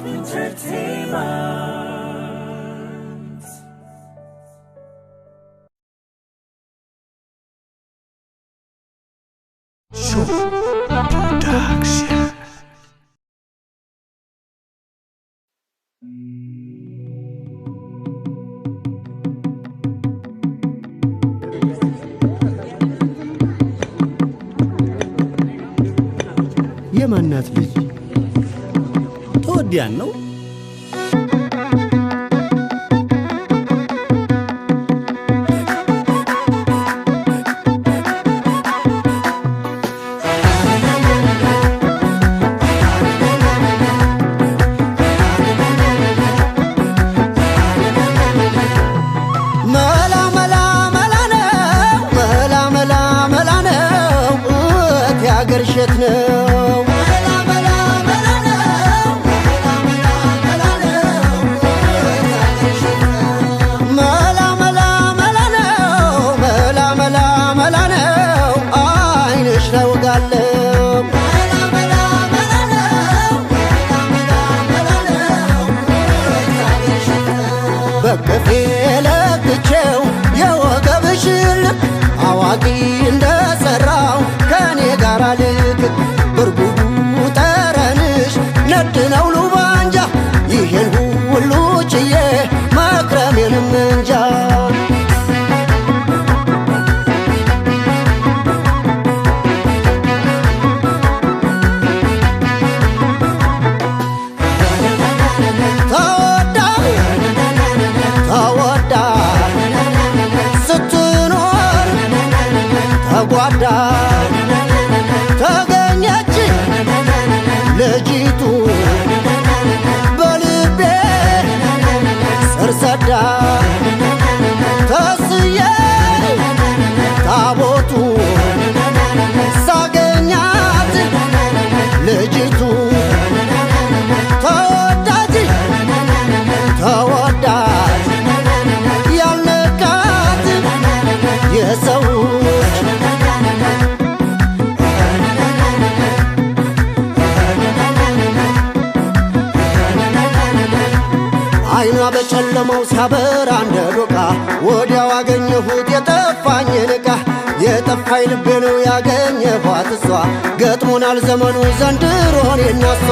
Entertainment. Show Production. የማናት ልጅ ተወዲያን ነው ገርሸት ነው በከፌ ለክቼው የወገብሽን አዋቂ እንደሰራው ከኔ ጋር ልክ ብርጉዱ ጠረንሽ ነድ ነው ሉባንጃ ይሄን ሁሉ ችዬ መክረሜንም እንጃ ተጓዳ ተገኘች ልጅቱ በልቤ ስር ሰዳ ተስዬ ታቦቱ ሳገኛት ልጅቱ ተወዳጅ ተወዳጅ ያልነካት የሰው አይኗ በጨለማው ሲያበራ እንደ ዶቃ ወዲያው አገኘሁት የጠፋኝን ዕቃ የጠፋኝ ልቤ ነው ያገኘኋት እሷ ገጥሞናል ዘመኑ ዘንድሮ እኔና እሷ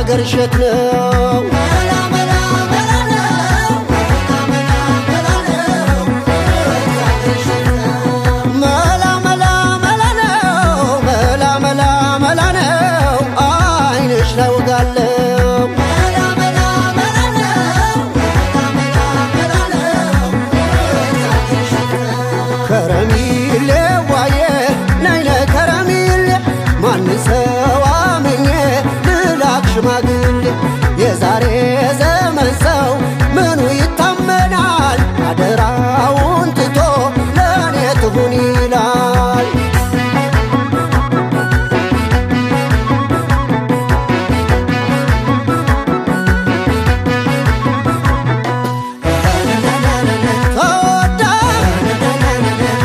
ገርሸት ነው መላ ነው አይንሽ ላይ ወጋለው ከረሚሌ ዋዬ ነይነ ከረሚሌ ማን ሰው አምኜ ሽማግሌ የዛሬ ዘመን ሰው ምኑ ይታመናል አደራውን ትቶ ለእኔ ትሁን ይላል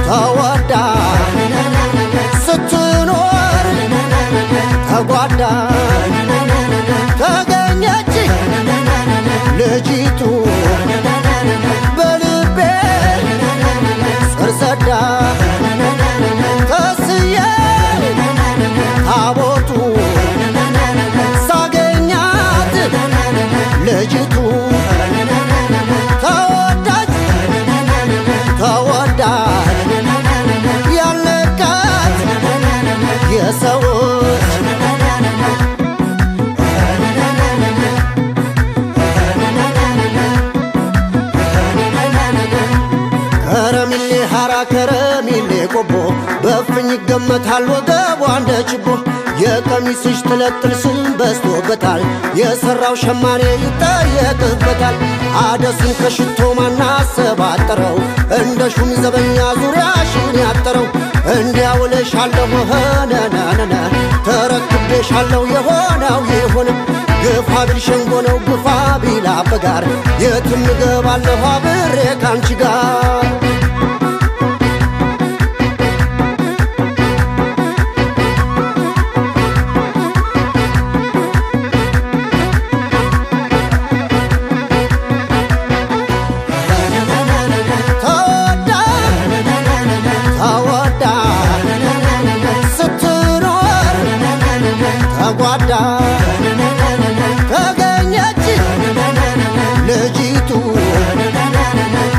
ተወዳ ስትኖር ተጓዳ ተገኘች ልጅቱ በልቤ ስር ሰዳ ተስዬ ታቦቱ ሳገኛት ልጅቱ ተወዳጅ ተወዳጅ ያልነካት የሰዎች ከረሚሌ ሐራ ከረ ሚሌ ቆቦ በፍኝ ይገመታል ወገቧ እንደ ችቦ የቀሚስሽ ትለጥል ስም በስቶበታል የሰራው ሸማኔ ይጠየቅበታል አደሱን ከሽቶ ማናሰባጠረው እንደ ሹም ዘበኛ ዙሪያሽን ያጠረው እንዲያውልሻለሁ ሆነነነነ ተረክቤሻለሁ የሆነው ይሁን ግፋ ቢል ሸንጎ ነው ግፋ ቢል አበጋር የትም እገባለሁ አብሬ ካንቺ ጋር ተጓዳ ተገኘች ልጅቱ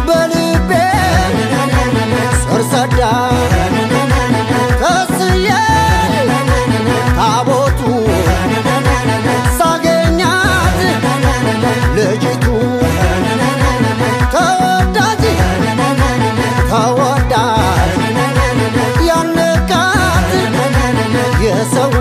በልቤ ሰርሰዳ ተስዬ ታቦቱ ሳገኛት ልጅቱ ተወዳጅ ተወዳጅ ያነቃት የሰው